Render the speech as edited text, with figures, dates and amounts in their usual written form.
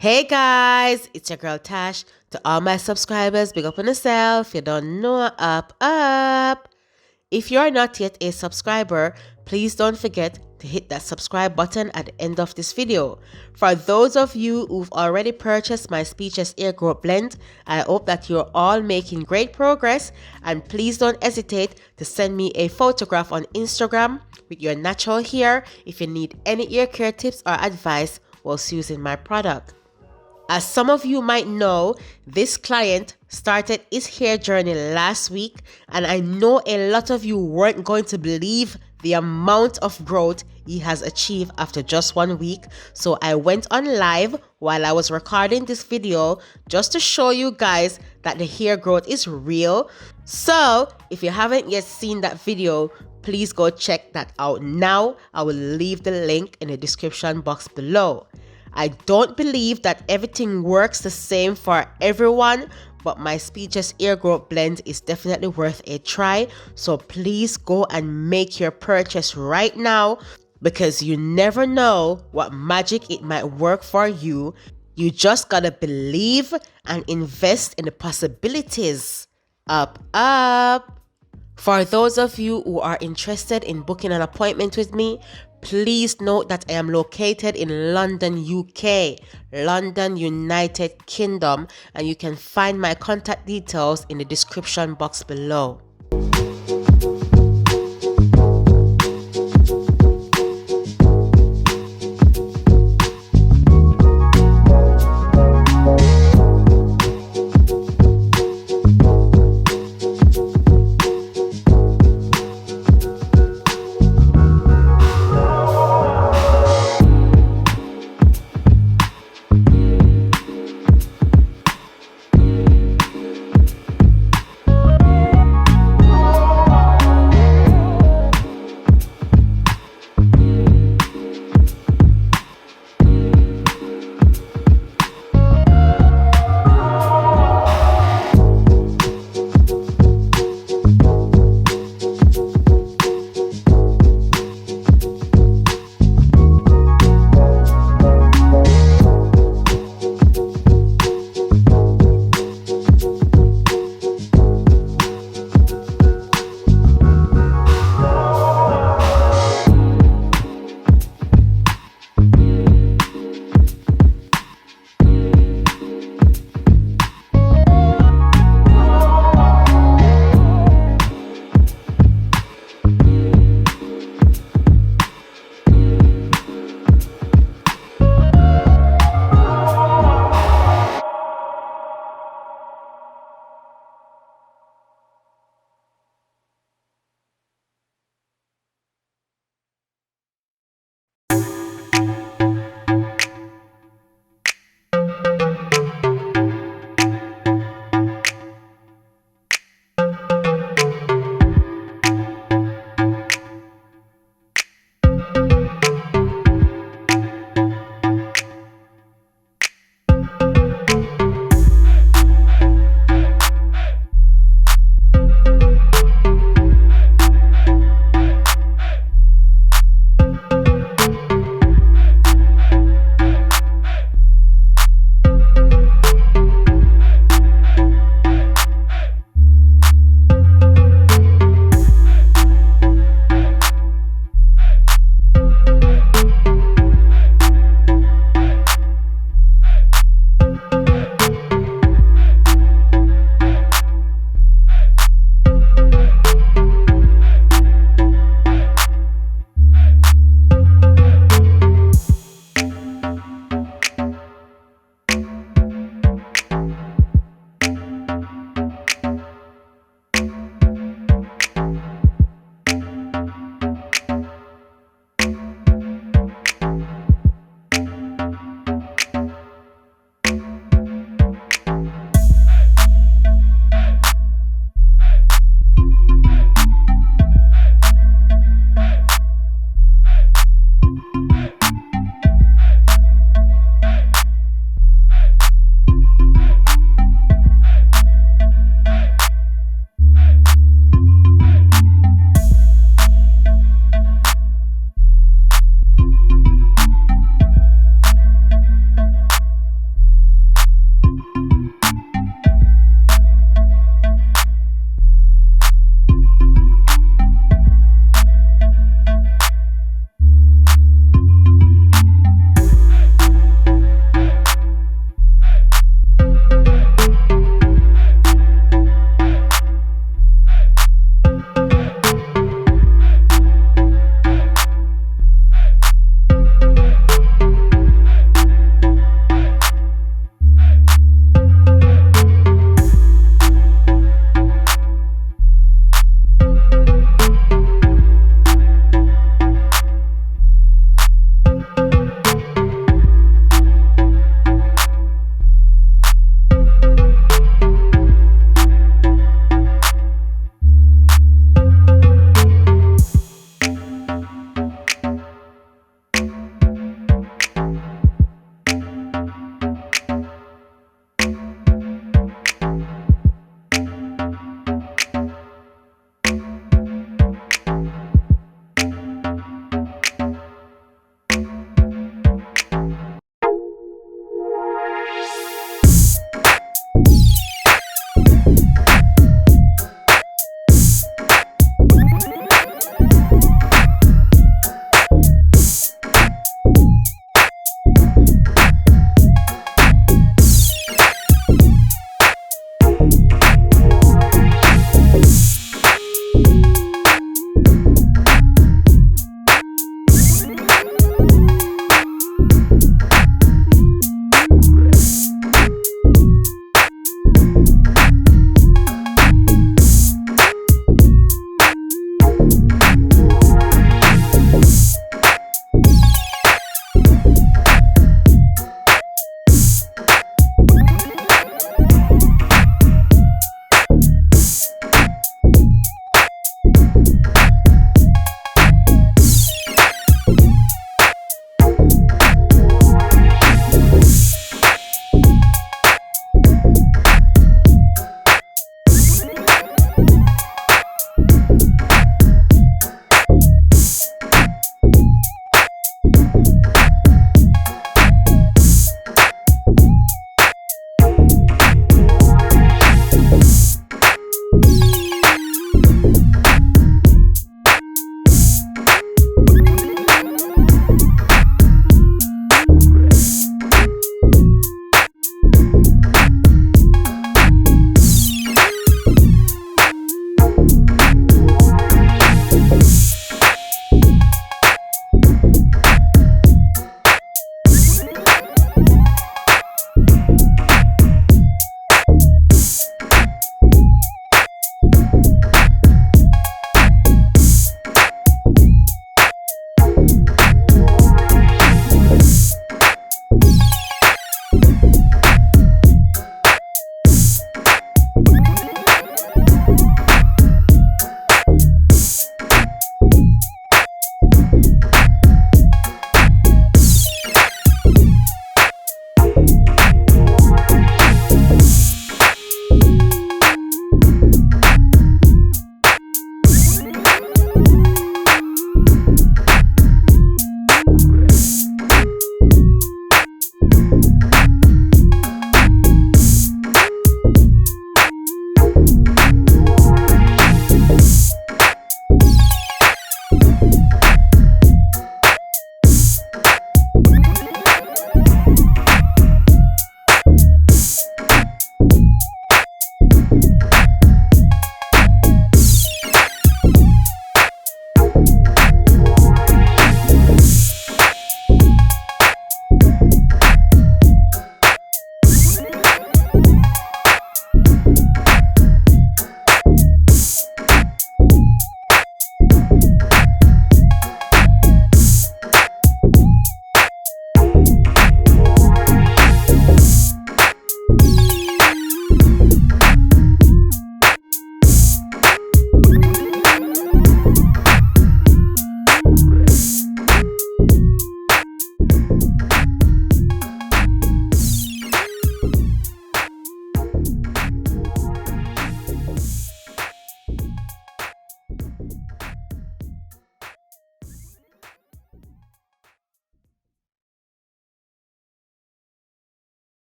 Hey guys, it's your girl Tash. To all my subscribers, big up on yourself. You don't know, up. If you're not yet a subscriber, please don't forget to hit that subscribe button at the end of this video. For those of you who've already purchased my Speechless Ear Growth Blend, I hope that you're all making great progress, and please don't hesitate to send me a photograph on Instagram with your natural hair if you need any ear care tips or advice whilst using my product. As some of you might know, this client started his hair journey last week, and I know a lot of you weren't going to believe the amount of growth he has achieved after just 1 week. So I went on live while I was recording this video just to show you guys that the hair growth is real. So if you haven't yet seen that video, please go check that out now. I will leave the link in the description box below. I don't believe that everything works the same for everyone, but my Speechless Ear Growth Blend is definitely worth a try. So please go and make your purchase right now, because you never know what magic it might work for you. You just gotta believe and invest in the possibilities. Up. For those of you who are interested in booking an appointment with me, please note that I am located in London, UK, London, United Kingdom, and you can find my contact details in the description box below.